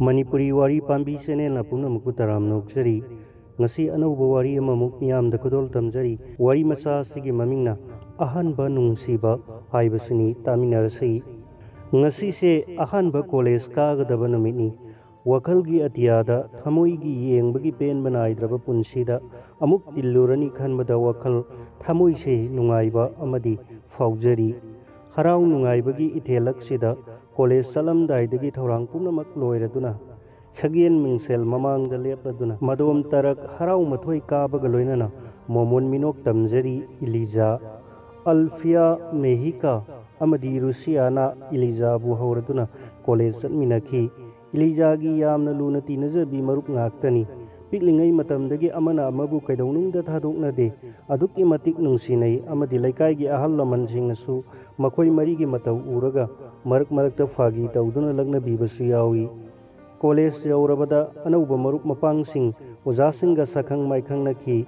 Manipuri wari pambi channel na pumnamukku taram nokjari ngasi anauba wari amamuk miyamda khudol tamjari wari macha asigi mamingna ahanba nungsiba haibasini taminarasi ngasi se ahanba college kagadaba numitni wakhalgi atiyada thamoigi yengbagi penba naidraba punsida amuk tillurani khanbada wakhal thamoi se nungaiba amadi faujari harau nungaibagi ithelaksida college salamdaidagi thorang punamak loiraduna sagen mingsel mamangda lepladuna madom tarak harau mathoi kabaga loinana momon minok tamjari Eliza Alfia Mehika amadi Rusiana Eliza bu hauraduna college satminakhi Eliza gi yamna luna tinajabi marup ngaktani piklingai matamdagi amana amabu kaidaunungda thadoknade adukki matik nungsinai amadi laikai gi ahal lamanjingnasu makhoi marigi matau uraga marak marakta fagi tauduna lagna bibasu yawi college yaurabada anauba marup mapangsing ojasinga sakhang maikhangnaki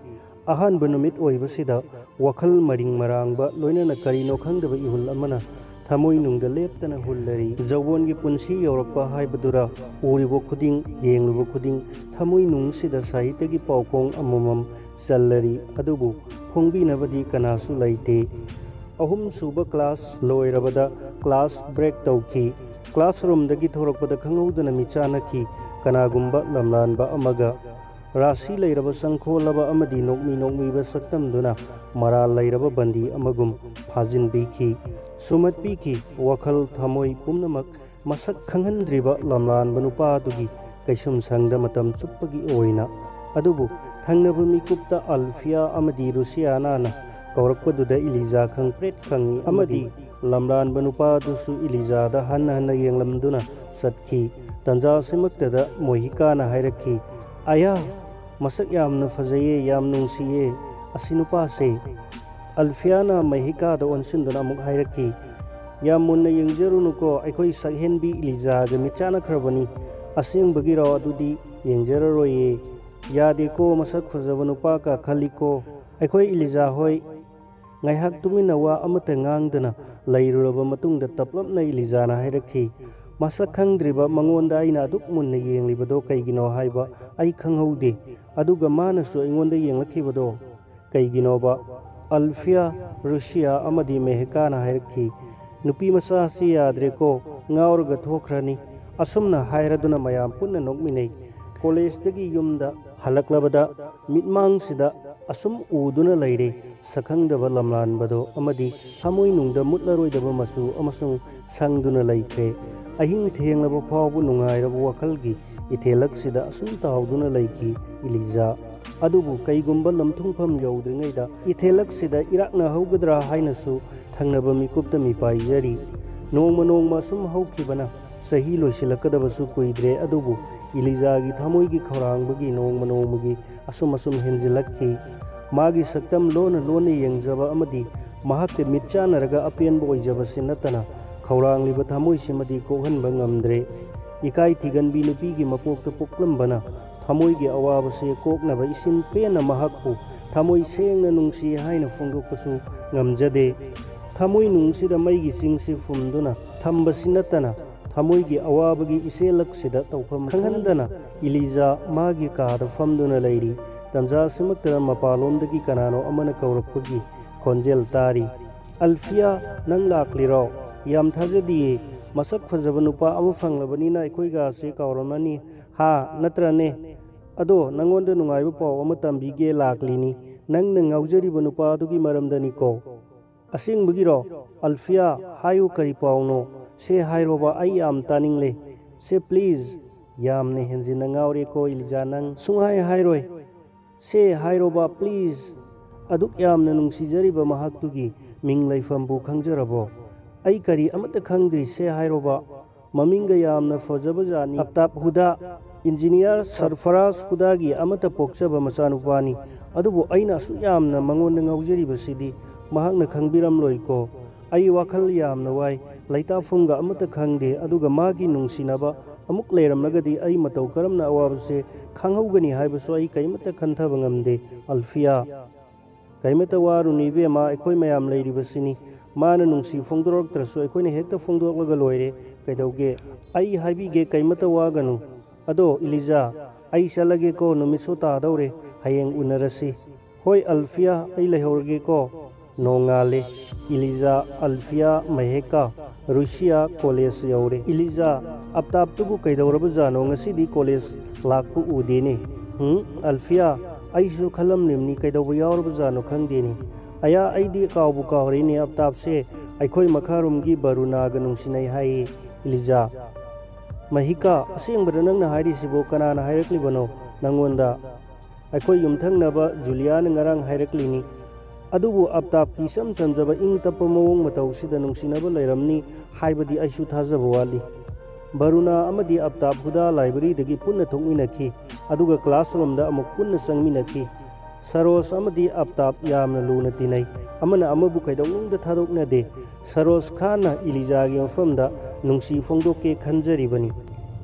ahanba numit oibasida wakhal maring marangba loinana karino khangdaba ihul amana thamoi nungda leptana hullari jawbon gi punsi yorapa haibadura uribo khuding yenglubo khuding thamoi nungsida sahitya gi paukong amamam challari adubu phongbinabadi kanasu laite ahum suba class loirabada class break tauki classroom dagi thorakpada khangudana michanaki kanagumba lamlanba amaga rasi leiraba sangkholaba amadi nokmi ba saktamduna maral leiraba bandi amagum phajin biki sumat biki wakhal thamoi pumnamak masak khanghandriba lamlan banupa dugi kaisum sangda matam chuppagi oina adubu thangnaba mikupta Alfia amadi Rusiana na kaurakpaduda Eliza khang pret khangi amadi lamlan banupa dusu Eliza da hanna yenglamduna satki tanja simaktada Mohika na hairakhi aya masak yamna fajaye yam nungsiye asinupa se Alfiana Mahika da onsinduna amuk hairakhi yam munna yengjarunuko aikoi sakhenbi Eliza ga michana khrabani asengbagi raw adudi yengjararoye yade ko masak fajaba nupa ka khaliko aikoi Eliza hoi ngaihak tuminawa amata ngangdana lairuraba matungda taplapna Eliza na hairakhi masak khangdriba mangonda aina aduk munna yenglibado kaigino haiba ai khanghaude aduga manasu aingonda yenglakhibado kaiginoba Alfia Rusia amadi Mehika na hairakhi nupi masa si yadreko ngaurga thokhrani asumna hairaduna mayam punna nokminei college dagi yumda halaklabada mitmang sida asum uduna leire sakhangdaba lamlanbado amadi thamoi nungda mutlaroidaba masu amasung sangduna leikre ahing thenglaba phawbu nungairaba wakhalgi ithelaksida asum tauduna leiki Eliza adubu kaigumba lamthungpham yaudringaida ithelaksida irakna haugadra hainasu thangnaba mikupta mipaijari nongma sum haukibana sahi loisilakadabasu kuidre adubu Eliza gi thamoi gi khawrangbagi nongmagi asum henjilakki magi saktam lona yengjaba amadi mahakte mitchanaraga apenba oijaba sinatana khawrangliba thamoi simadi kokhanba ngamdre ikai thiganbi nupi gi mapokta poklambana thamoi gi awabase koknaba isin pena mahakpu thamoi sengna nungsi haina phongdokpasu ngamjade thamoi nungsida maigi singsi fumduna thamba sinatana thamoi gi awabagi iselaksida tawpham khanghandana Eliza magi kada famduna leiri tanja simakta mapalomdagi kanano amana kaurakpagi khonjel tari Alfia nang lakliro yam thajadiye masak fajaba nupa ama phanglabanina aikhoiga se kauramani ha natrane ado nangonda nungaiba paw ama tambige laklini nangna ngaujariba nupa adugi maramdani ko asingbagiro Alfia hayu kari pawno se hairoba ai yam taningle se please yamne henjina ngaure ko Eliza nang sunghai hairoi se hairoba please aduk yamna nungsijariba mahaktugi minglaifambu khangjarabo ai kari amata khangdri se hairoba maminga yamna fajabajani aptap huda engineer Sarfaraz hudagi amata pokchaba machanupani adubu aina su yamna mangonda ngaujaribasidi mahakna khangbiram loiko ai wakhal yamna wai laita phumga amata khangde aduga magi nungsinaba amuk leiramlagadi ai matau karamna awabase khanghaugani haibasu ai kaimata khanthaba ngamde Alfia kaimata waruni bema aikoi mayam leiribasini mana nungsi phongdorok trasu aikoi ne hekta phongdorlaga loire kaidauge ai haibige kaimata waganu ꯑꯗꯣ ꯏꯂꯤꯖꯥ, ꯑꯩ ꯆꯠꯂꯒꯦꯀꯣ, ꯅꯨꯃꯤꯠꯁꯨ ꯇꯥꯗꯧꯔꯦ, ꯍꯌꯦꯡ ꯎꯅꯔꯁꯤ꯫ ꯍꯣꯏ ꯑꯜꯐꯤꯌꯥ, ꯑꯩ ꯂꯩꯍꯧꯔꯒꯦꯀꯣ꯫ ꯅꯣꯡꯉꯥꯜꯂꯦ꯫ ꯏꯂꯤꯖꯥ, ꯑꯜꯐꯤꯌꯥ, ꯃꯍꯦꯀꯥ Russia college ꯌꯧꯔꯦ꯫ ꯏꯂꯤꯖꯥ, ꯑꯞꯇꯥꯞꯇꯨꯕꯨ ꯀꯩꯗꯧꯔꯕꯖꯥꯠꯅꯣ, ꯉꯁꯤꯗꯤ college ꯂꯥꯛꯄ ꯎꯗꯦꯅꯦ? ꯑꯜꯐꯤꯌꯥ, ꯑꯩꯁꯨ ꯈꯜꯂꯝꯂꯤꯕꯅꯤ, ꯀꯩꯗꯧꯕ ꯌꯥꯎꯔꯕꯖꯥꯠꯅꯣ ꯈꯪꯗꯦꯅꯦ꯫ ꯑꯌꯥ, ꯑꯩꯗꯤ ꯀꯥꯎꯕꯨ ꯀꯥꯎꯔꯦꯅꯦ, ꯑꯞꯇꯥꯞꯁꯦ ꯑꯩꯈꯣꯏ ꯃꯈꯥꯔꯣꯝꯒꯤ ꯕꯔꯨꯅꯥꯒ ꯅꯨꯡꯁꯤꯅꯩ ꯍꯥꯏꯌꯦ꯫ ꯏꯂꯤꯖꯥ, ꯃꯍꯤꯀꯥ, ꯑꯁꯦꯡꯕꯔ ꯅꯪꯅ ꯍꯥꯏꯔꯤꯁꯤꯕꯨ? ꯀꯅꯥꯅ ꯍꯥꯏꯔꯛꯂꯤꯕꯅꯣ ꯅꯪꯉꯣꯟꯗ? ꯑꯩꯈꯣꯏ ꯌꯨꯝꯊꯪꯅꯕ ꯖꯨꯂꯤꯌꯥꯅ ꯉꯔꯥꯡ ꯍꯥꯏꯔꯛꯂꯤꯅꯤ꯫ ꯑꯗꯨꯕꯨ ꯑꯞꯇꯥꯞꯀꯤ ꯏꯆꯝ ꯆꯝꯖꯕ ꯏꯪ ꯇꯞꯄ ꯃꯑꯣꯡ ꯃꯇꯧꯁꯤꯗ ꯅꯨꯡꯁꯤꯅꯕ ꯂꯩꯔꯝꯅꯤ ꯍꯥꯏꯕꯗꯤ ꯑꯩꯁꯨ ꯊꯥꯖꯕ ꯋꯥꯠꯂꯤ꯫ ꯕꯔꯨꯅꯥ ꯑꯃꯗꯤ ꯑꯞꯇꯥꯞ ꯍꯨꯗꯥ ꯂꯥꯏꯕ꯭ꯔꯦꯔꯤꯗꯒꯤ ꯄꯨꯟꯅ ꯊꯣꯛꯃꯤꯟꯅꯈꯤ, ꯑꯗꯨꯒ ꯀ꯭ꯂꯥꯁꯔꯨꯝꯗ ꯑꯃꯨꯛ ꯄꯨꯟꯅ ꯆꯪꯃꯤꯟꯅꯈꯤ꯫ ꯁꯔꯣꯖ ꯑꯃꯗꯤ ꯑꯞꯇꯥꯞ ꯌꯥꯝꯅ ꯂꯨꯅ ꯇꯤꯟꯅꯩ, ꯑꯃꯅ ꯑꯃꯕꯨ ꯀꯩꯗꯧꯅꯨꯡꯗ ꯊꯥꯗꯣꯛꯅꯗꯦ꯫ ꯁꯔꯣꯖ ꯈꯥꯟꯅ ꯏꯂꯤꯖꯥꯒꯤ ꯃꯐꯝꯗ ꯅꯨꯡꯁꯤ ꯐꯣꯡꯗꯣꯛꯀꯦ ꯈꯟꯖꯔꯤꯕꯅꯤ꯫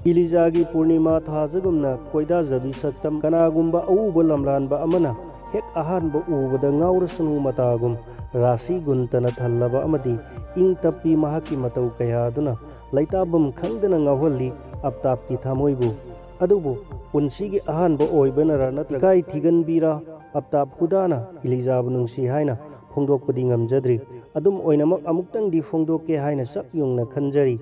ꯏꯂꯤꯖꯥꯒꯤ ꯄꯨꯔꯅꯤꯃꯥ ꯊꯥꯖꯒꯨꯝꯅ ꯀꯣꯏꯗꯥꯖꯕꯤ ꯁꯛꯇꯝ, ꯀꯅꯥꯒꯨꯝꯕ ꯑꯎꯕ ꯂꯝꯂꯥꯟꯕ ꯑꯃꯅ ꯍꯦꯛ ꯑꯍꯥꯟꯕ ꯎꯕꯗ ꯉꯥꯎꯔꯁꯅꯨ ꯃꯇꯥꯒꯨꯝ ꯔꯥꯁꯤ ꯒꯨꯟꯇꯅ ꯊꯜꯂꯕ ꯑꯃꯗꯤ ꯏꯪ ꯇꯞꯄꯤ ꯃꯍꯥꯛꯀꯤ ꯃꯇꯧ ꯀꯌꯥꯗꯨꯅ ꯂꯩꯇꯥꯐꯝ ꯈꯪꯗꯅ ꯉꯥꯎꯍꯜꯂꯤ ꯑꯞꯇꯥꯞꯀꯤ ꯊꯃꯣꯏꯕꯨ꯫ ꯑꯗꯨꯕꯨ ꯄꯨꯟꯁꯤꯒꯤ ꯑꯍꯥꯟꯕ ꯑꯣꯏꯕꯅꯔ ꯅꯠꯇ꯭ꯔꯒ ꯏꯀꯥꯏ ꯊꯤꯒꯟꯕꯤꯔ ꯑꯞꯇꯥꯞ ꯍꯨꯗꯥꯅ ꯏꯂꯤꯖꯥꯕꯨ ꯅꯨꯡꯁꯤ ꯍꯥꯏꯅ ꯐꯣꯡꯗꯣꯛꯄꯗꯤ ꯉꯝꯖꯗ꯭ꯔꯤ꯫ ꯑꯗꯨꯝ ꯑꯣꯏꯅꯃꯛ ꯑꯃꯨꯛꯇꯪꯗꯤ ꯐꯣꯡꯗꯣꯛꯀꯦ ꯍꯥꯏꯅ ꯆꯞ ꯌꯨꯡꯅ ꯈꯟꯖꯔꯤ꯫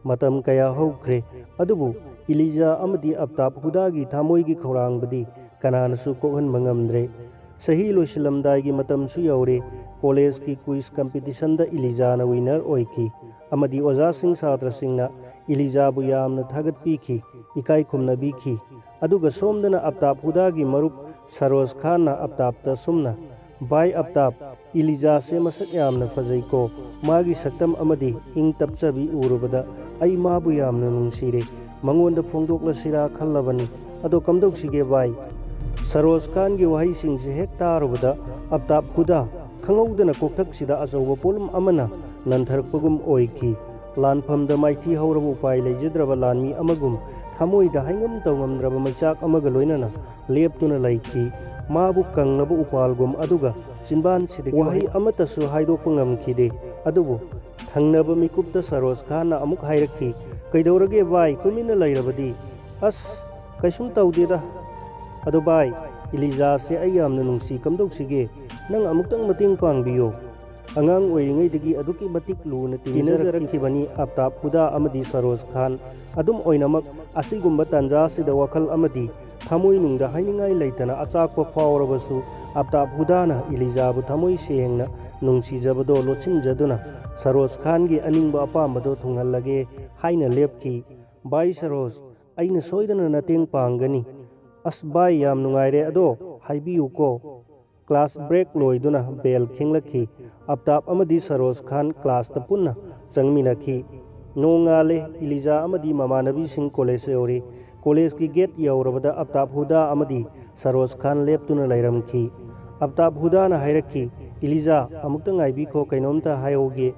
ꯃꯇꯝ ꯀꯌꯥ ꯍꯧꯈ꯭ꯔꯦ, ꯑꯗꯨꯕꯨ ꯏꯂꯤꯖꯥ ꯑꯃꯗꯤ ꯑꯞꯇꯥꯞ ꯍꯨꯗꯥꯒꯤ ꯊꯃꯣꯏꯒꯤ ꯈꯧꯔꯥꯡꯕꯗꯤ ꯀꯅꯥꯅꯁꯨ ꯀꯣꯛꯍꯟꯕ ꯉꯝꯗ꯭ꯔꯦ꯫ ꯆꯍꯤ ꯂꯣꯏꯁꯤꯜꯂꯝꯗꯥꯏꯒꯤ ꯃꯇꯝꯁꯨ ꯌꯧꯔꯦ꯫ ꯀꯣꯂꯦꯖꯀꯤ ꯀꯨꯏꯖ ꯀꯝꯄꯤꯇꯤꯁꯟꯗ ꯏꯂꯤꯖꯥꯅ ꯋꯤꯅꯔ ꯑꯣꯏꯈꯤ, ꯑꯃꯗꯤ ꯑꯣꯖꯥꯁꯤꯡ ꯁꯥꯇ꯭ꯔꯁꯤꯡꯅ ꯏꯂꯤꯖꯥꯕꯨ ꯌꯥꯝꯅ ꯊꯥꯒꯠꯄꯤꯈꯤ, ꯏꯀꯥꯏ ꯈꯨꯝꯅꯕꯤꯈꯤ꯫ ꯑꯗꯨꯒ ꯁꯣꯝꯗꯅ ꯑꯞꯇꯥꯞ ꯍꯨꯗꯥꯒꯤ ꯃꯔꯨꯞ ꯁꯔꯣꯖ ꯈꯥꯟꯅ ꯑꯞꯇꯥꯞꯇ ꯁꯨꯝꯅ, ꯚꯥꯏ ꯑꯞꯇꯥꯞ, ꯏꯂꯤꯖꯥꯁꯦ ꯃꯁꯛ ꯌꯥꯝꯅ ꯐꯖꯩꯀꯣ, ꯃꯥꯒꯤ ꯁꯛꯇꯝ ꯑꯃꯗꯤ ꯏꯪ ꯇꯞꯆꯕꯤ ꯎꯔꯨꯕꯗ ꯑꯩ ꯃꯥꯕꯨ ꯌꯥꯝꯅ ꯅꯨꯡꯁꯤꯔꯦ, ꯃꯉꯣꯟꯗ ꯐꯣꯡꯗꯣꯛꯂꯁꯤꯔꯥ ꯈꯜꯂꯕꯅꯤ, ꯑꯗꯣ ꯀꯝꯗꯧꯁꯤꯒꯦ ꯚꯥꯏ? ꯁꯔꯣꯖ ꯈꯥꯟꯒꯤ ꯋꯥꯍꯩꯁꯤꯡꯁꯦ ꯍꯦꯛ ꯇꯥꯔꯨꯕꯗ ꯑꯞꯇꯥꯞ ꯍꯨꯗꯥ ꯈꯪꯍꯧꯗꯅ ꯀꯣꯛꯊꯛꯁꯤꯗ ꯑꯆꯧꯕ ꯄꯣꯠꯂꯨꯝ ꯑꯃꯅ ꯅꯟꯊꯔꯛꯄꯒꯨꯝ ꯑꯣꯏꯈꯤ꯫ ꯂꯥꯟꯐꯝꯗ ꯃꯥꯏꯊꯤ ꯍꯧꯔꯕ ꯎꯄꯥꯏ ꯂꯩꯖꯗ꯭ꯔꯕ ꯂꯥꯟꯃꯤ ꯑꯃꯒꯨꯝ ꯊꯃꯣꯏꯗ ꯍꯥꯏꯉꯝ ꯇꯧꯉꯝꯗ꯭ꯔꯕ ꯃꯩꯆꯥꯛ ꯑꯃꯒ ꯂꯣꯏꯅꯅ ꯂꯦꯞꯇꯨꯅ ꯂꯩꯈꯤ, ꯃꯥꯕꯨ ꯀꯪꯂꯕ ꯎꯄꯥꯜꯒꯨꯝ꯫ ꯑꯗꯨꯒ ꯆꯤꯟꯕꯥꯟꯁꯤꯗꯒꯤ ꯋꯥꯍꯩ ꯑꯃꯠꯇꯁꯨ ꯍꯥꯏꯗꯣꯛꯄ ꯉꯝꯈꯤꯗꯦ꯫ ꯑꯗꯨꯕꯨ ꯊꯪꯅꯕ ꯃꯤꯀꯨꯞꯇ ꯁꯔꯣꯖ ꯈꯥꯟꯅ ꯑꯃꯨꯛ ꯍꯥꯏꯔꯛꯈꯤ, ꯀꯩꯗꯧꯔꯒꯦ ꯚꯥꯏ, ꯇꯨꯃꯤꯟꯅ ꯂꯩꯔꯕꯗꯤ? ꯑꯁ, ꯀꯩꯁꯨꯝ ꯇꯧꯗꯦꯗ꯫ ꯑꯗꯣ ꯚꯥꯏ, ꯏꯂꯤꯖꯥꯁꯦ ꯑꯩ ꯌꯥꯝꯅ ꯅꯨꯡꯁꯤ, ꯀꯝꯗꯧꯁꯤꯒꯦ? ꯅꯪ ꯑꯃꯨꯛꯇꯪ ꯃꯇꯦꯡ ꯄꯥꯡꯕꯤꯌꯣ꯫ ꯑꯉꯥꯡ ꯑꯣꯏꯔꯤꯉꯩꯗꯒꯤ ꯑꯗꯨꯛꯀꯤ ꯃꯇꯤꯛ ꯂꯨꯅ ꯇꯤꯟꯅꯖꯔꯛꯈꯤꯕꯅꯤ ꯑꯞꯇꯥꯞ ꯍꯨꯗꯥ ꯑꯃꯗꯤ ꯁꯔꯣꯖ ꯈꯥꯟ꯫ ꯑꯗꯨꯝ ꯑꯣꯏꯅꯃꯛ ꯑꯁꯤꯒꯨꯝꯕ ꯇꯥꯟꯖꯥꯁꯤꯗ ꯋꯥꯈꯜ ꯑꯃꯗꯤ ꯊꯃꯣꯏꯅꯨꯡꯗ ꯍꯥꯏꯅꯤꯡꯉꯥꯏ ꯂꯩꯇꯅ ꯑꯆꯥꯛꯄ ꯐꯥꯎꯔꯕꯁꯨ ꯑꯞꯇꯥꯞ ꯍꯨꯗꯥꯅ ꯏꯂꯤꯖꯥꯕꯨ ꯊꯃꯣꯏ ꯁꯦꯡꯅ ꯅꯨꯡꯁꯤꯖꯕꯗꯣ ꯂꯣꯠꯁꯤꯟꯖꯗꯨꯅ ꯁꯔꯣꯖ ꯈꯥꯟꯒꯤ ꯑꯅꯤꯡꯕ ꯑꯄꯥꯝꯕꯗꯣ ꯊꯨꯡꯍꯜꯂꯒꯦ ꯍꯥꯏꯅ ꯂꯦꯞꯈꯤ꯫ ꯚꯥꯏ ꯁꯔꯣꯖ, ꯑꯩꯅ ꯁꯣꯏꯗꯅ ꯃꯇꯦꯡ ꯄꯥꯡꯒꯅꯤ꯫ ꯑꯁ ꯚꯥꯏ, ꯌꯥꯝ ꯅꯨꯡꯉꯥꯏꯔꯦ, ꯑꯗꯣ ꯍꯥꯏꯕꯤꯌꯨꯀꯣ꯫ ꯀ꯭ꯂꯥꯁ ꯕ꯭ꯔꯦꯛ ꯂꯣꯏꯗꯨꯅ ꯕꯦꯜ ꯈꯤꯡꯂꯛꯈꯤ꯫ ꯑꯞꯇꯥꯞ ꯑꯃꯗꯤ ꯁꯔꯣꯖ ꯈꯥꯟ ꯀ꯭ꯂꯥꯁꯇ ꯄꯨꯟꯅ ꯆꯪꯃꯤꯟꯅꯈꯤ꯫ ꯅꯣꯡꯉꯥꯜꯂꯦ꯫ ꯏꯂꯤꯖꯥ ꯑꯃꯗꯤ ꯃꯃꯥꯟꯅꯕꯤꯁꯤꯡ ꯀꯣꯂꯦꯖ ꯌꯧꯔꯦ꯫ ꯀꯣꯂꯦꯖꯀꯤ ꯒꯦꯠ ꯌꯧꯔꯕꯗ ꯑꯞꯇꯥꯞ ꯍꯨꯗꯥ ꯑꯃꯗꯤ ꯁꯔꯣꯖ ꯈꯥꯟ ꯂꯦꯞꯇꯨꯅ ꯂꯩꯔꯝꯈꯤ꯫ ꯑꯞꯇꯥꯞ ꯍꯨꯗꯥꯅ ꯍꯥꯏꯔꯛꯈꯤ, ꯏꯂꯤꯖꯥ, ꯑꯃꯨꯛꯇ ꯉꯥꯏꯕꯤꯈꯣ, ꯀꯩꯅꯣꯝꯇ ꯍꯥꯏꯍꯧꯒꯦ꯫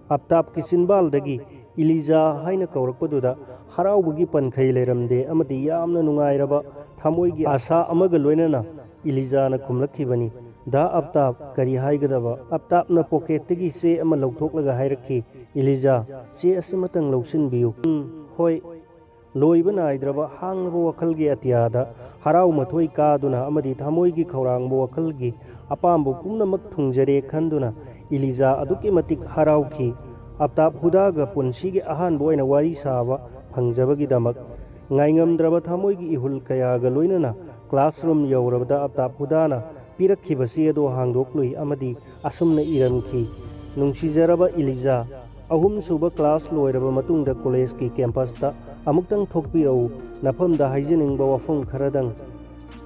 ꯑꯞꯇꯥꯞꯀꯤ ꯆꯤꯟꯕꯥꯜꯗꯒꯤ ꯏꯂꯤꯖꯥ ꯍꯥꯏꯅ ꯀꯧꯔꯛꯄꯗꯨꯗ ꯍꯔꯥꯎꯕꯒꯤ ꯄꯟꯈꯩ ꯂꯩꯔꯝꯗꯦ, ꯑꯃꯗꯤ ꯌꯥꯝꯅ ꯅꯨꯡꯉꯥꯏꯔꯕ ꯊꯃꯣꯏꯒꯤ ꯑꯥꯁꯥ ꯑꯃꯒ ꯂꯣꯏꯅꯅ ꯏꯂꯤꯖꯥꯅ ꯈꯨꯝꯂꯛꯈꯤꯕꯅꯤ, ꯗꯥ ꯑꯞꯇꯥꯞ, ꯀꯔꯤ ꯍꯥꯏꯒꯗꯕ? ꯑꯞꯇꯥꯞꯅ ꯄꯣꯀꯦꯠꯇꯒꯤ ꯆꯦ ꯑꯃ ꯂꯧꯊꯣꯛꯂꯒ ꯍꯥꯏꯔꯛꯈꯤ, ꯏꯂꯤꯖꯥ, ꯆꯦ ꯑꯁꯤꯃꯇꯪ ꯂꯧꯁꯤꯟꯕꯤꯌꯨ꯫ ꯍꯣꯏ꯫ ꯂꯣꯏꯕ ꯅꯥꯏꯗ꯭ꯔꯕ ꯍꯥꯡꯂꯕ ꯋꯥꯈꯜꯒꯤ ꯑꯇꯤꯌꯥꯗ ꯍꯔꯥꯎ ꯃꯊꯣꯏ ꯀꯥꯗꯨꯅ ꯑꯃꯗꯤ ꯊꯃꯣꯏꯒꯤ ꯈꯧꯔꯥꯡꯕ ꯋꯥꯈꯜꯒꯤ ꯑꯄꯥꯝꯕ ꯄꯨꯝꯅꯃꯛ ꯊꯨꯡꯖꯔꯦ ꯈꯟꯗꯨꯅ ꯏꯂꯤꯖꯥ ꯑꯗꯨꯛꯀꯤ ꯃꯇꯤꯛ ꯍꯔꯥꯎꯈꯤ꯫ ꯑꯞꯇꯥꯞ ꯍꯨꯗꯥꯒ ꯄꯨꯟꯁꯤꯒꯤ ꯑꯍꯥꯟꯕ ꯑꯣꯏꯅ ꯋꯥꯔꯤ ꯁꯥꯕ ꯐꯪꯖꯕꯒꯤꯗꯃꯛ ꯉꯥꯏꯉꯝꯗ꯭ꯔꯕ ꯊꯃꯣꯏꯒꯤ ꯏꯍꯨꯜ ꯀꯌꯥꯒ ꯂꯣꯏꯅꯅ ꯀ꯭ꯂꯥꯁꯔꯨꯝ ꯌꯧꯔꯕꯗ ꯑꯞꯇꯥꯞ ꯍꯨꯗꯥꯅ ꯄꯤꯔꯛꯈꯤꯕ ꯆꯦ ꯑꯗꯨ ꯍꯥꯡꯗꯣꯛꯂꯨꯏ, ꯑꯃꯗꯤ ꯑꯁꯨꯝꯅ ꯏꯔꯝꯈꯤ, ꯅꯨꯡꯁꯤꯖꯔꯕ ꯏꯂꯤꯖꯥ, ꯑꯍꯨꯝꯁꯨꯕ ꯀ꯭ꯂꯥꯁ ꯂꯣꯏꯔꯕ ꯃꯇꯨꯡꯗ ꯀꯣꯂꯦꯖꯀꯤ ꯀꯦꯝꯄꯁꯇ ꯑꯃꯨꯛꯇꯪ ꯊꯣꯛꯄꯤꯔꯛꯎ, ꯅꯐꯝꯗ ꯍꯥꯏꯖꯅꯤꯡꯕ ꯋꯥꯐꯝ ꯈꯔꯗꯪ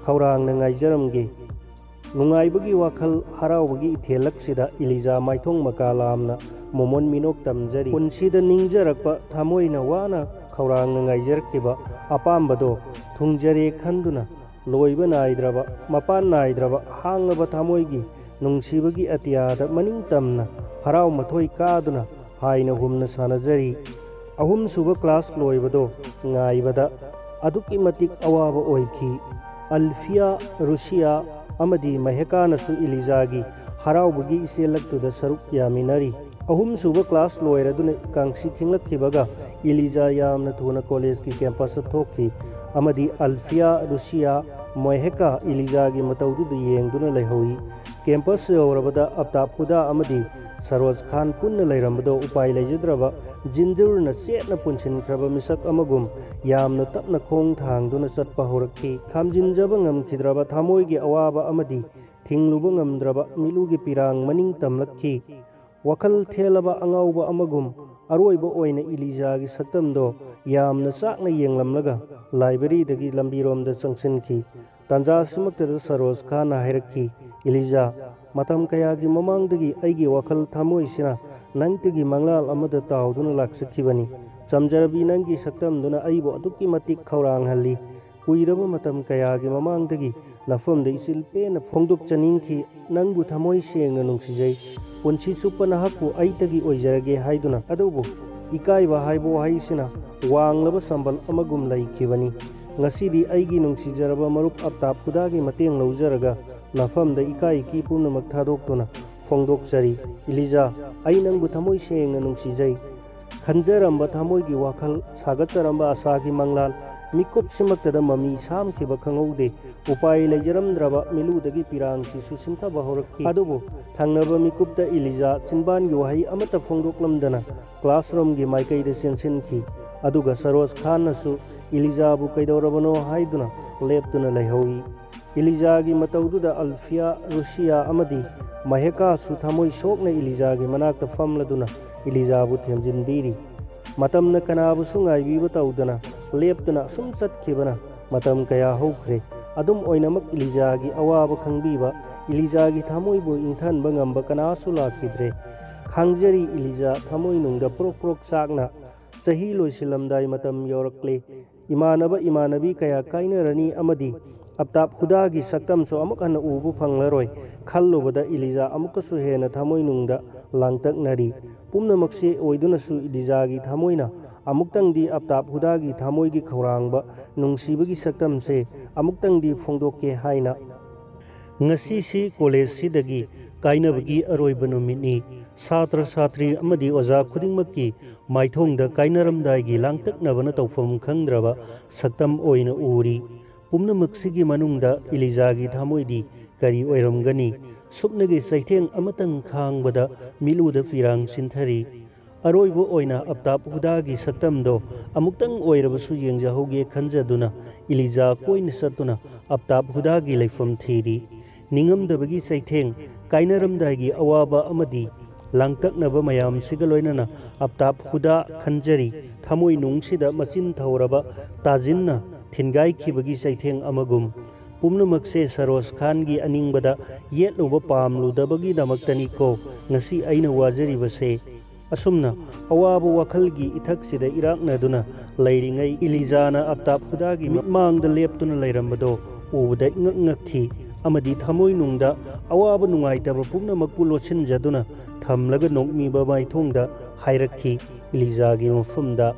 ꯈꯧꯔꯥꯡꯅ ꯉꯥꯏꯖꯔꯝꯒꯦ꯫ ꯅꯨꯡꯉꯥꯏꯕꯒꯤ ꯋꯥꯈꯜ, ꯍꯔꯥꯎꯕꯒꯤ ꯏꯊꯦꯜꯂꯛꯁꯤꯗ ꯏꯂꯤꯖꯥ ꯃꯥꯏꯊꯣꯡ ꯃꯀꯥ ꯂꯥꯝꯅ ꯃꯣꯃꯣꯟ ꯃꯤꯅꯣꯛ ꯇꯝꯖꯔꯤ꯫ ꯄꯨꯟꯁꯤꯗ ꯅꯤꯡꯖꯔꯛꯄ, ꯊꯃꯣꯏꯅ ꯋꯥꯅ ꯈꯧꯔꯥꯡꯅ ꯉꯥꯏꯖꯔꯛꯈꯤꯕ ꯑꯄꯥꯝꯕꯗꯣ ꯊꯨꯡꯖꯔꯦ ꯈꯟꯗꯨꯅ ꯂꯣꯏꯕ ꯅꯥꯏꯗ꯭ꯔꯕ, ꯃꯄꯥꯟ ナꯏꯗ꯭ꯔꯕ ꯍꯥꯡꯂꯕ ꯊꯃꯣꯏꯒꯤ ꯅꯨꯡꯁꯤꯕꯒꯤ ꯑꯇꯤꯌꯥꯗ ꯃꯅꯤꯡ ꯇꯝꯅ ꯍꯔꯥꯎ ꯃꯊꯣꯏ ꯀꯥꯗꯨꯅ ꯍꯥꯏꯅ ꯍꯨꯝꯅ ꯁꯥꯟꯅꯖꯔꯤ꯫ ꯑꯍꯨꯝꯁꯨꯕ ꯀ꯭ꯂꯥꯁ ꯂꯣꯏꯕꯗꯣ ꯉꯥꯏꯕꯗ ꯑꯗꯨꯛꯀꯤ ꯃꯇꯤꯛ ꯑꯋꯥꯕ ꯑꯣꯏꯈꯤ꯫ ꯑꯜꯐꯤꯌꯥ, ꯔꯨꯁꯤꯌꯥ ꯑꯃꯗꯤ ꯃꯍꯦꯀꯥꯅꯁꯨ ꯏꯂꯤꯖꯥꯒꯤ ꯍꯔꯥꯎꯕꯒꯤ ꯏꯆꯦꯜꯂꯛꯇꯨꯗ ꯁꯔꯨꯛ ꯌꯥꯃꯤꯟꯅꯔꯤ꯫ ꯑꯍꯨꯝꯁꯨꯕ ꯀ꯭ꯂꯥꯁ ꯂꯣꯏꯔꯗꯨꯅ ꯀꯥꯡꯁꯤ ꯈꯤꯡꯂꯛꯈꯤꯕꯒ ꯏꯂꯤꯖꯥ ꯌꯥꯝꯅ ꯊꯨꯅ ꯀꯣꯂꯦꯖꯀꯤ ꯀꯦꯝꯄꯁꯇ ꯊꯣꯛꯈꯤ, amadi Alfia Rusia Moiheka Ilizaagi mataudu yengduna leihoi campus yorabada Aptab Huda amadi Saroj Khan punna leirambado upai leijadraba jinjurna chetna punsinkraba misak amagum yamna tapna khong thangduna satpa horakki thamjinjaba ngamkidraba thamoigi awaba amadi thingluba ngamdraba milugi pirang maning tamlakki wakal thelaba angauba amagum aroiba oina Ilizaagi saktamdo yamna sakna yenglamlaga library dagi lambiromda changsinki tanja simaktada Saroj Khan hairakki Iliza matam kayagi mamangdagi aigi wakal thamoisina nangtagi manglal amada tauduna laksakibani chamjarabi nangi saktamduna aibo adukki matik khaurang halli kuiraba matam kayagi mamangdagi nafamda isil pena phongduk chaningki nangbu thamoi sengna nungsijai punchi chupana hakku aitagi oijarage haiduna adubu ikaiba haibo haisina wanglaba sambal amagum laikibani ngasidi aigi nungsijaraba marup Aptab Hudagi mateng laujaraga nafamda ikai ki punamak thadokduna phongdokchari Iliza ai nangbu thamoi sengna nungsijai khanjaramba thamoigi wakhal sagatcharamba asagi manglal mikup simaktada mami samkhiba khangaude upai leijaramdraba miludagi pirang si susintaba horakki adubu thangnaba mikupta Iliza chinban gi wahai amata phongdoklamdana classroom gi maikaida sensinki aduga Saroj Khan nasu Iliza bu kaidorabano haiduna leptuna leihoi Iliza gi mataududa Alfia Rusia amadi Maheka su thamoi sokna Iliza gi manakta famladuna Iliza bu themjinbiri matamna kanabu sungaibiba taudana leptuna sum chatkibana matam kaya hokre adum oinamak Iliza gi awaba khangbiba Iliza gi thamoi bu ingthanba ngamba kanasu lakidre khangjari Iliza thamoi nungda prok prok sakna sahi loisilamdai matam yorakle imanaba imanabi kaya kainarani amadi Aptab Hudagi saktamso amuk hana ubu phanglaroi khallubada Iliza amukasu hena thamoi nungda langtaknari pumnamakse oidunasu Ilizagi thamoina amuktangdi Aptab Hudagi thamoigi khaurangba nungsibagi saktamse amuktangdi phongdokke haina ngasisi college sidagi kainabagi aroiba numitni satra satri amadi oja khudingmakki maithongda kainaramdaigi langtaknabana tawfam khangdraba saktam oina uri pumnamaksigi manungda Ilizagi thamoidi kari oiramgani supnagi saitheng amatang khangbada miluda firang sinthari aroibo oina Aptab Hudagi saktamdo amuktang oirabasu yengjahoge khanjaduna Iliza koina satuna Aptab Hudagi leifam thiri ningamdabagi saitheng kainaramdagi awaba amadi langtaknaba mayam sigaloinana Aptab Huda khanjari thamoi nungsida machin thauraba tajinna thingai khibagi saitheng amagum pumnamakse Saroj Khan gi aningbada yetluba pamludabagi damaktani ko ngasi aina wajaribase asumna awaba wakhalgi ithaksida iraknaduna leiringai Ilizana Aptab Hudagi mitmangda leptuna leirambado ubada ngakngakthi amadi thamoi nungda awaba nungaitaba pumnamakpu lochinjaduna thamlaga nokmiba maithongda hairakhi Ilizagi mafamda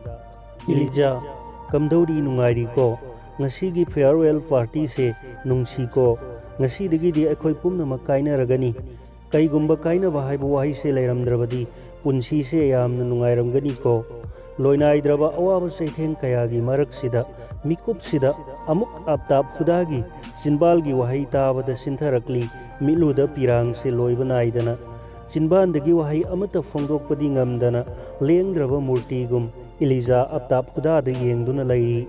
Iliza kamdauri nungairi ko ngasigi farewell party se nungsi ko ngasidagi di akhoi pumnamak kainaragani kaigumba kainaba haibu wahi se leiramdrabadi punsi se yamna nungairamgani ko loinaidraba awaba saitheng kayagi maraksida mikupsida amuk Aptab Hudagi sinbalgi wahi tabada sintharakli miluda pirang se loibanaidana sinbandagi wahi amata phongdokpadi ngamdana lengdraba murtigum Iliza Aptab Hudada yengduna lairi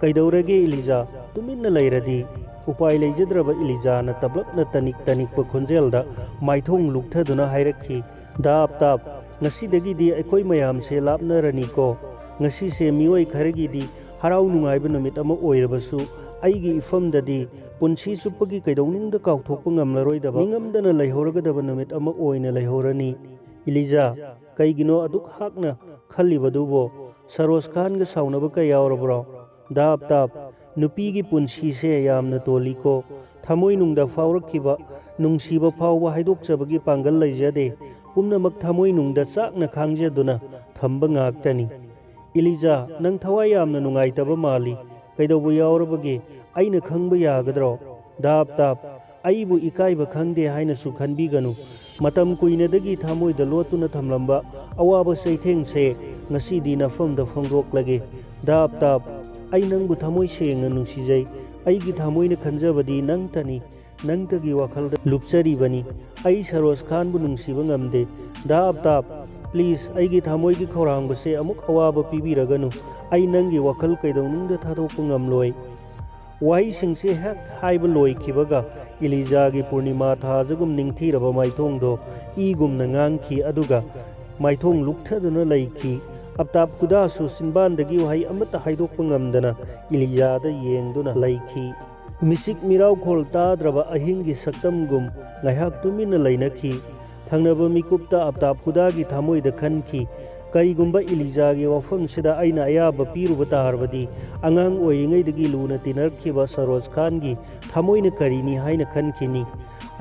kaidaurage Iliza tuminna lairadi upai leijadraba Ilizana tablakna tanikpa khonjelda maithong lukthaduna hairakhi da Aptab ngasidagi di aikoi mayam se lapnarani ko ngasi se mioi kharagi di harau nungaiba numit ama oirabasu aigi ifamdadi punsi chupagi kaidoningda kauthokpa ngamlaroidaba ningamdana leihoragadaba numit ama oina leihorani Iliza kaigino aduk hakna khallibadubo Saroj Khan ga saunaba ka yaurabro da Aptab nupigi punsi se yamna toliko thamoi nungda faurakhiba nungsiba phawba haidokchabagi pangal leijade pumnamak thamoi nungda chakna khangjaduna thamba ngaktani Iliza nang thawai yamna nungaitaba mali kaidobu yaurabagi aina khangba yagadro da Aptab aibu ikaiba khangde haina su khanbiganu matam kuinadagi thamoida lotuna thamlamba awaba saitheng se ngasidi nafamda phongdoklage da Aptab ꯑꯩ ꯅꯪꯕꯨ ꯊꯃꯣꯏ ꯁꯦꯡꯅ ꯅꯨꯡꯁꯤꯖꯩ ꯑꯩꯒꯤ ꯊꯃꯣꯏꯅ ꯈꯟꯖꯕꯗꯤ ꯅꯪꯇꯅꯤ ꯅꯪꯇꯒꯤ ꯋꯥꯈꯜꯗ ꯂꯨꯞꯆꯔꯤꯕꯅꯤ ꯑꯩ ꯁꯔꯣꯖ ꯈꯥꯟꯕꯨ ꯅꯨꯡꯁꯤꯕ ꯉꯝꯗꯦ ꯗꯥ ꯑꯞꯇꯥꯞ please ꯑꯩꯒꯤ ꯊꯃꯣꯏꯒꯤ ꯈꯧꯔꯥꯡꯕꯁꯦ ꯑꯃꯨꯛ ꯑꯋꯥꯕ ꯄꯤꯕꯤꯔꯒꯅꯨ ꯑꯩ ꯅꯪꯒꯤ ꯋꯥꯈꯜ ꯀꯩꯗꯧꯅꯨꯡꯗ ꯊꯥꯗꯣꯛꯄ ꯉꯝꯂꯣꯏ ꯋꯥꯍꯩꯁꯤꯡꯁꯦ ꯍꯦꯛ ꯍꯥꯏꯕ ꯂꯣꯏꯈꯤꯕꯒ ꯏꯂꯤꯖꯥꯒꯤ ꯄꯨꯔꯅꯤꯃꯥ ꯊꯥꯖꯒꯨꯝ ꯅꯤꯡꯊꯤꯔꯕ ꯃꯥꯏꯊꯣꯡꯗꯣ ꯏꯒꯨꯝꯅ ꯉꯥꯡꯈꯤ ꯑꯗꯨꯒ ꯃꯥꯏꯊꯣꯡ ꯂꯨꯛꯊꯗꯨꯅ ꯂꯩꯈꯤ ꯑꯞꯇꯥꯞ ꯈꯨꯗꯥꯁꯨ ꯆꯤꯟꯕꯥꯟꯗꯒꯤ ꯋꯥꯍꯩ ꯑꯃꯠꯇ ꯍꯥꯏꯗꯣꯛꯄ ꯉꯝꯗꯅ ꯏꯂꯤꯖꯥꯗ ꯌꯦꯡꯗꯨꯅ ꯂꯩꯈꯤ ꯃꯤꯆꯤꯛ ꯃꯤꯔꯥꯎꯈꯣꯜ ꯇꯥꯗ꯭ꯔꯕ ꯑꯍꯤꯡꯒꯤ ꯁꯛꯇꯝꯒꯨꯝ ꯉꯥꯏꯍꯥꯛ ꯇꯨꯃꯤꯟꯅ ꯂꯩꯅꯈꯤ ꯊꯪꯅꯕ ꯃꯤꯀꯨꯞꯇ ꯑꯞꯇꯥꯞ ꯈꯨꯗꯥꯒꯤ ꯊꯃꯣꯏꯗ ꯈꯟꯈꯤ ꯀꯔꯤꯒꯨꯝꯕ इलिजागी वफमसिदा अइना अयाब पीरुब तारबदी अंगांग ओइरिङैदगी लूना तिनरखिबा सरोज खानगी थमोइना करीनी हाइना खनखिनी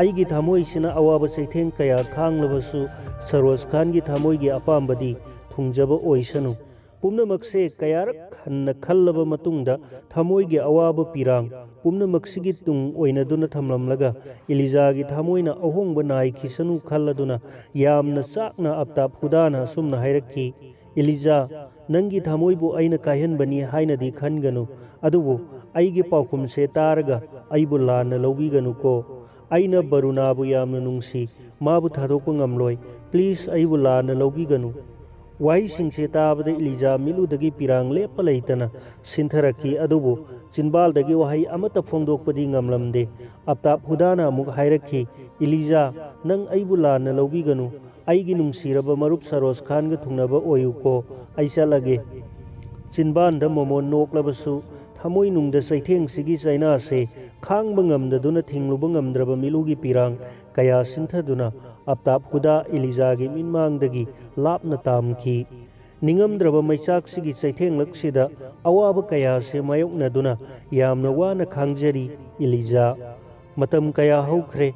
अइगी थमोइसिना अवाब चैथें कया खांगलबसु सरोज खानगी थमोइगी अपाम्बदी थुंजब ओइसनु पुम्नमक्से कयारक हन्ना खल्लब मतुंगदा थमोइगी अवाब पिरांग पुम्नमक्सिगी तुंग ओइनदुना थमलमलगा इलिजागी थमोइना अहोंगब नाइखिसनु खल्लदुना यामना चाकना अप्ताप खुदाना सुमना हाइरक्खि इलिजा नंगी थमोइबु अइना कायहनबनी हाइनदी खनगनु अदुबु अइगी पाउखुमसे तारगा अइबु लाना लौबिगनुको अइना बरुनाबु यामना नुंगसी माबु थादोकप ngamloi प्लीज अइबु लाना लौबिगनु वाई सिंगसे ताबदे इलिजा मिलुदगी पिरांग लेप लेतना सिंथरखी अदुबु चिनबालदगी वहाई अमत फोंदोकपदी ngamlamde अप्ताप हुदाना अमुक हाइरखी इलिजा नंग अइबु लाना लौबिगनु अइगी नुंगसिरब मरुप सरोज खानगा थुंगनबा ओयुको अइ चलगे चिनबानद मोमोन नोकलबसु थमोइ नुंगद सैथेंगसिगी चाइनासे खांगब ngamददुना थिंगलुब ngamद्रब मिलुगी पिरांग कया सिंथदुना अप्ताप हुदा इलिजागी मिनमांगदगी लापना तामखी निंगमद्रब मैचाकसिगी चैथेंगलक्सिदा अवाब कयासे मायोकनदुना यामना वाना खांगजरी इलिजा मतम कया हौख्रे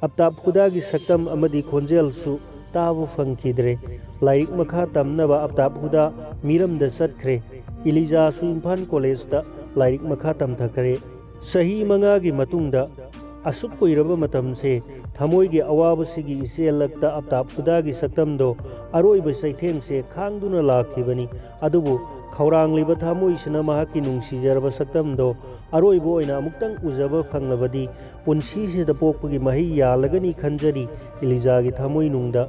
अप्ताप हुदागी सक्तम अमदी खोंजेलसु ताबु फंगखिद्रे लाइक मखा तमनबा अप्ताप हुदा मिरमदा चटख्रे इलिजासु इम्फाल कॉलेजदा लाइक मखा तमथखरे सही मंगागी मतुंगदा असुक कुइरब मतमसे थमोइगी अवाबसिगी इसेलक्ता अप्ताप खुदागी सक्तमदो अरोइब सैथेंगसे खांगदुना लाखिबनी अदुबु खौरांगलिब थमोइसिना महाकी नुंगसिजरब सक्तमदो अरोइब ओइना अमुक्तंग उजब फंगलबदी पुन्सिसिदा पोकपगी मही यालगनी खंजरी इलिजागी थमोइ नुंगदा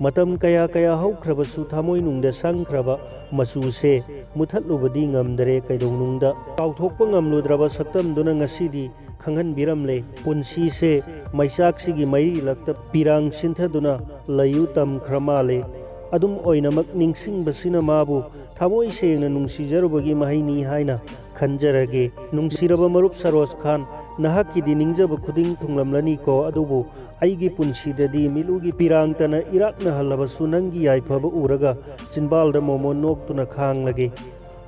मतम कया कया हौख्रबसु थमोइ नुंगदा संख्रबा मचुसे मुथत्लुबदी ngamdare कैदौनुंगदा काउथोकप ngamलुद्रबा सक्तमदुना ngasiदी खंगन बिरमले पुन्सिसे मैचाकसिगी मैरी लक्ता पिरांग सिंथदुना लयु तम ख्रमाले अदुम ओइनमक निंगसिंगबसिना माबु थमोइ सेंगना नुंगसिजरुबगी महिनी हाइना खंजरगे नुंगसिरब मरुप सरोज खान नहाकीदी निंगजब खुदिंग थुंगलमलनी को अदुबु अइगी पुन्सिददी मिलुगी पिरांगतना इराकना हलबसु नंगी याइफब उरगा चिनबालद मोमो नोक्तुना खांगलगे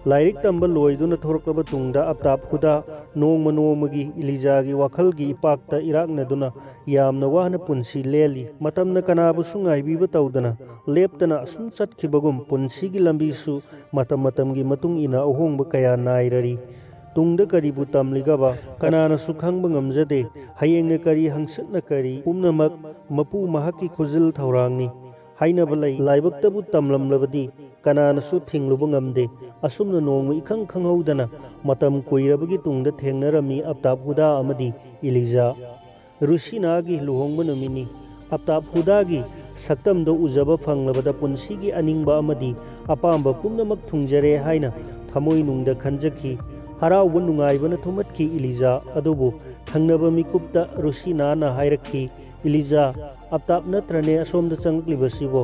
लाइरिक तंबल लोइदुना थोरकब तुंगदा अप्ताप खुदा नोंगम नोंगमगी इलिजागी वखलगी इपाकता इराकनदुना यामना वाहना पुन्सी लेली मतमना कनाबुसु ngaibib तौदना लेपतना असुम चटखिबगुम पुन्सीगी लंबीसु मतम मतमगी मतुंग इना अहोंगब कया नाइररी तुंगदा करीबु तमलिगबा कनानासु खंगब ngamjade hayengna kari hangsetna kari पुमनमक मपु महाकी खुजिल थौरांगनी हाइनबलई लाइबक्तबु तमलमलबदी कनानासु थिंगलुब ngamde असुमना नोंगम इखंग खंगहौदना मतम कुइरबगी तुंगदा थेंगनरमी अप्ताप हुदा अमदी इलिजा रुशिनागी लुहोंगब नुमिनी अप्ताप हुदागी सक्तमदो उजब फंगलबदा पुन्सिगी अनिंगबा अमदी अपाम्ब पुमनमक थुंगजरे हाइना थमोइ नुंगदा खंजखी हराउब नुंगाइबना थुमतखी इलिजा अदुबु थंगनब मिकुप्ता रुशिनाना हाइरखी इलिजा अप्ताप नत्रने असोमदा चंगलिबसिबो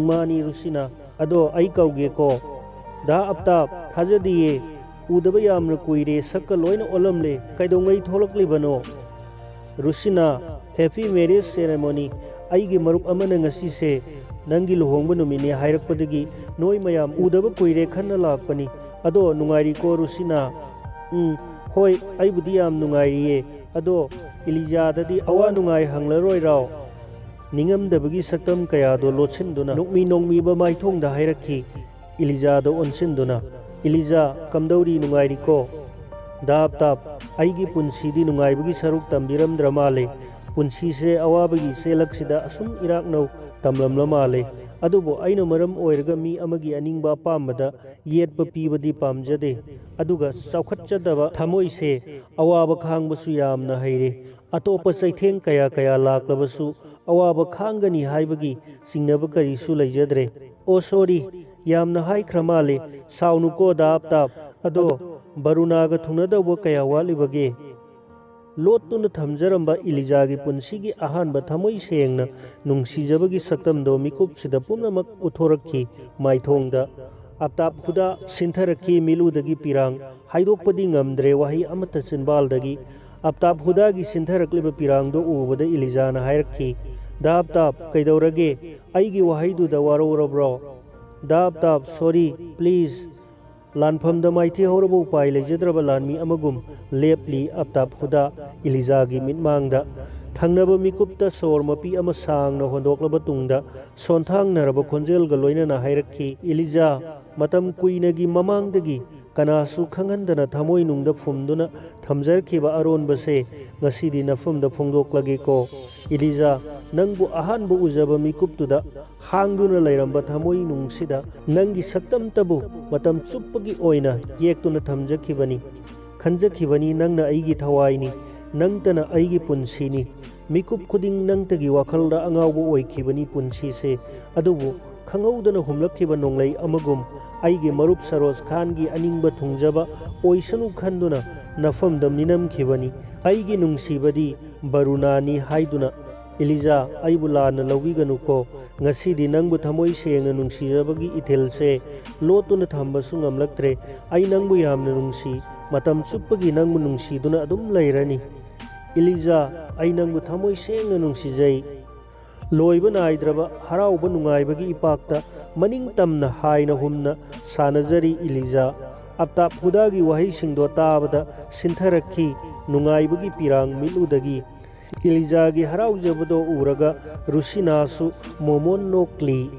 मानी रुशिना अदो आई कौगे को दा अप्ताप थाजदिए उदब यामना कुइरे सक्क लोइना ओलमले कैदोंगै थोलकलिबनो रुशिना हैप्पी मैरिज सेरेमनी अइगी मरुप अमना ngasi नंगी लुहोंगब नुमिने हाइरकपदगी नोइ मयाम उदब कुइरे खन्ना लाकपनी अदो नुंगाइरी को रुशिना होय अइबुदी याम नुंगाइरिये अदो इलिजाददी अवा नुंगाइ हंगलरोय राव निंगमदबगी सक्तम कयादो लोछिनदुना नुकमी नोंगमीब माइथोंगदा हाइरखी इलिजादो ओनसिनदुना इलिजा कमदौरी नुंगाइरी को दापताप अइगी पुन्सीदी नुंगाइबगी सरुक तंबिरमद्र माले पुन्सीसे अवाबगी सेलक्सिदा असुम इराकनौ तमलमल माले ꯑꯗꯨꯕꯨ ꯑꯩꯅ ꯃꯔꯝ ꯑꯣꯏꯔꯒ ꯃꯤ ꯑꯃꯒꯤ ꯑꯅꯤꯡꯕ ꯑꯄꯥꯝꯕꯗ ꯌꯦꯠꯄ ꯄꯤꯕꯗꯤ ꯄꯥꯝꯖꯗꯦ, ꯑꯗꯨꯒ ꯆꯥꯎꯈꯠꯆꯗꯕ ꯊꯃꯣꯏꯁꯦ ꯑꯋꯥꯕ ꯈꯥꯡꯕꯁꯨ ꯌꯥꯝꯅ ꯍꯩꯔꯦ꯫ ꯑꯇꯣꯞꯄ ꯆꯩꯊꯦꯡ ꯀꯌꯥ ꯀꯌꯥ ꯂꯥꯛꯂꯕꯁꯨ ꯑꯋꯥꯕ ꯈꯥꯡꯒꯅꯤ ꯍꯥꯏꯕꯒꯤ ꯆꯤꯡꯅꯕ ꯀꯔꯤꯁꯨ ꯂꯩꯖꯗ꯭ꯔꯦ꯫ ꯑꯣ ꯁꯣꯔꯤ, ꯌꯥꯝꯅ ꯍꯥꯏꯈ꯭ꯔ ꯃꯥꯜꯂꯦ, ꯁꯥꯎꯅꯨꯀꯣ ꯗꯥꯞ꯫ ꯑꯗꯣ ꯕꯔꯨꯅꯥꯒ ꯊꯨꯡꯅꯗꯧꯕ ꯀꯌꯥ ꯋꯥꯠꯂꯤꯕꯒꯦ? ꯂꯣꯠꯇꯨꯅ ꯊꯝꯖꯔꯝꯕ ꯏꯂꯤꯖꯥꯒꯤ ꯄꯨꯟꯁꯤꯒꯤ ꯑꯍꯥꯟꯕ ꯊꯃꯣꯏ ꯁꯦꯡꯅ ꯅꯨꯡꯁꯤꯖꯕꯒꯤ ꯁꯛꯇꯝꯗꯣ ꯃꯤꯀꯨꯞꯁꯤꯗ ꯄꯨꯝꯅꯃꯛ ꯎꯠꯊꯣꯔꯛꯈꯤ ꯃꯥꯏꯊꯣꯡꯗ꯫ ꯑꯞꯇꯥꯞꯍꯨꯗ ꯁꯤꯟꯊꯔꯛꯈꯤ ꯃꯤꯠꯂꯨꯗꯒꯤ ꯄꯤꯔꯥꯡ, ꯍꯥꯏꯗꯣꯛꯄꯗꯤ ꯉꯝꯗ꯭ꯔꯦ ꯋꯥꯍꯩ ꯑꯃꯠꯇ ꯆꯤꯟꯕꯥꯜꯗꯒꯤ꯫ ꯑꯞꯇꯥꯞꯍꯨꯗꯥꯒꯤ ꯁꯤꯟꯊꯔꯛꯂꯤꯕ ꯄꯤꯔꯥꯡꯗꯣ ꯎꯕꯗ ꯏꯂꯤꯖꯥꯅ ꯍꯥꯏꯔꯛꯈꯤ, ꯗꯥꯞ, ꯀꯩꯗꯧꯔꯒꯦ? ꯑꯩꯒꯤ ꯋꯥꯍꯩꯗꯨꯗ ꯋꯥꯔꯧꯔꯕ꯭ꯔꯣ? ꯗꯥꯞ, ꯁꯣꯔꯤ, ꯄ꯭ꯂꯤꯖ꯫ ꯂꯥꯟꯐꯝꯗ ꯃꯥꯏꯊꯤꯍꯧꯔꯕ ꯎꯄꯥꯏ ꯂꯩꯖꯗ꯭ꯔꯕ ꯂꯥꯟꯃꯤ ꯑꯃꯒꯨꯝ ꯂꯦꯞꯂꯤ ꯑꯞꯇꯥꯞꯍꯨꯗ ꯏꯂꯤꯖꯥꯒꯤ ꯃꯤꯠꯃꯥꯡꯗ꯫ ꯊꯪꯅꯕ ꯃꯤꯀꯨꯞꯇ ꯁꯣꯔ ꯃꯄꯤ ꯑꯃ ꯁꯥꯡꯅ ꯍꯣꯟꯗꯣꯛꯂꯕ ꯇꯨꯡꯗ ꯁꯣꯟꯊꯥꯡꯅꯔꯕ ꯈꯣꯟꯖꯦꯜꯒ ꯂꯣꯏꯅꯅ ꯍꯥꯏꯔꯛꯈꯤ, ꯏꯂꯤꯖꯥ, ꯃꯇꯝ ꯀꯨꯏꯅꯒꯤ ꯃꯃꯥꯡꯗꯒꯤ ꯀꯅꯥꯁꯨ ꯈꯪꯍꯟꯗꯅ ꯊꯃꯣꯏꯅꯨꯡꯗ ꯐꯨꯝꯗꯨꯅ ꯊꯝꯖꯔꯛꯈꯤꯕ ꯑꯔꯣꯟꯕꯁꯦ ꯉꯁꯤꯗꯤ ꯅꯐꯝꯗ ꯐꯣꯡꯗꯣꯛꯂꯒꯦꯀꯣ꯫ ꯏꯂꯤꯖꯥ, ꯅꯪꯕꯨ ꯑꯍꯥꯟꯕ ꯎꯖꯕ ꯃꯤꯀꯨꯞꯇꯨꯗ ꯍꯥꯡꯗꯨꯅ ꯂꯩꯔꯝꯕ ꯊꯃꯣꯏꯅꯨꯡꯁꯤꯗ ꯅꯪꯒꯤ ꯁꯛꯇꯝꯇꯕꯨ ꯃꯇꯝ ꯆꯨꯞꯄꯒꯤ ꯑꯣꯏꯅ ꯌꯦꯛꯇꯨꯅ ꯊꯝꯖꯈꯤꯕꯅꯤ, ꯈꯟꯖꯈꯤꯕꯅꯤ ꯅꯪꯅ ꯑꯩꯒꯤ ꯊꯋꯥꯏꯅꯤ, ꯅꯪꯇꯅ ꯑꯩꯒꯤ ꯄꯨꯟꯁꯤꯅꯤ꯫ ꯃꯤꯀꯨꯞ ꯈꯨꯗꯤꯡ ꯅꯪꯇꯒꯤ ꯋꯥꯈꯜꯗ ꯑꯉꯥꯎꯕ ꯑꯣꯏꯈꯤꯕꯅꯤ ꯄꯨꯟꯁꯤꯁꯦ꯫ ꯑꯗꯨꯕꯨ ꯈꯪꯍꯧꯗꯅ ꯍꯨꯝꯂꯛꯈꯤꯕ ꯅꯣꯡꯂꯩ ꯑꯃꯒꯨꯝ ꯑꯩꯒꯤ ꯃꯔꯨꯞ ꯁꯔꯣꯖ ꯈꯥꯟꯒꯤ ꯑꯅꯤꯡꯕ ꯊꯨꯡꯖꯕ ꯑꯣꯏꯁꯅꯨ ꯈꯟꯗꯨꯅ ꯅꯐꯝꯗ ꯃꯤꯅꯝꯈꯤꯕꯅꯤ, ꯑꯩꯒꯤ ꯅꯨꯡꯁꯤꯕꯗꯤ ꯕꯔꯨꯅꯥꯅꯤ ꯍꯥꯏꯗꯨꯅ꯫ ꯏꯂꯤꯖꯥ, ꯑꯩꯕꯨ ꯂꯥꯟꯅ ꯂꯧꯕꯤꯒꯅꯨꯀꯣ꯫ ꯉꯁꯤꯗꯤ ꯅꯪꯕꯨ ꯊꯃꯣꯏ ꯁꯦꯡꯅ ꯅꯨꯡꯁꯤꯖꯕꯒꯤ ꯏꯊꯤꯜꯁꯦ ꯂꯣꯠꯇꯨꯅ ꯊꯝꯕꯁꯨ ꯉꯝꯂꯛꯇ꯭ꯔꯦ꯫ ꯑꯩ ꯅꯪꯕꯨ ꯌꯥꯝꯅ ꯅꯨꯡꯁꯤ, ꯃꯇꯝ ꯆꯨꯞꯄꯒꯤ ꯅꯪꯕꯨ ꯅꯨꯡꯁꯤꯗꯨꯅ ꯑꯗꯨꯝ ꯂꯩꯔꯅꯤ꯫ ꯏꯂꯤꯖꯥ, ꯑꯩ ꯅꯪꯕꯨ ꯊꯃꯣꯏ ꯁꯦꯡꯅ ꯅꯨꯡꯁꯤꯖꯩ꯫ ꯂꯣꯏꯕ ꯅꯥꯏꯗ꯭ꯔꯕ ꯍꯔꯥꯎꯕ ꯅꯨꯡꯉꯥꯏꯕꯒꯤ ꯏꯄꯥꯛꯇ ꯃꯅꯤꯡꯇꯝꯅ ꯍꯥꯏꯅ ꯍꯨꯝꯅ ꯁꯥꯅꯖꯔꯤ ꯏꯂꯤꯖꯥ꯫ ꯑꯞꯇꯥꯞꯍꯨꯗꯥꯒꯤ ꯋꯥꯍꯩꯁꯤꯡꯗꯣ ꯇꯥꯕꯗ ꯁꯤꯟꯊꯔꯛꯈꯤ ꯅꯨꯡꯉꯥꯏꯕꯒꯤ ꯄꯤꯔꯥꯡ ꯃꯤꯠꯂꯨꯗꯒꯤ꯫ ꯏꯂꯤꯖꯥꯒꯤ ꯍꯔꯥꯎꯖꯕꯗꯣ ꯎꯔꯒ ꯔꯨꯁꯤꯅꯥꯁꯨ ꯃꯣꯃꯣꯟ ꯅꯣꯛꯂꯤ꯫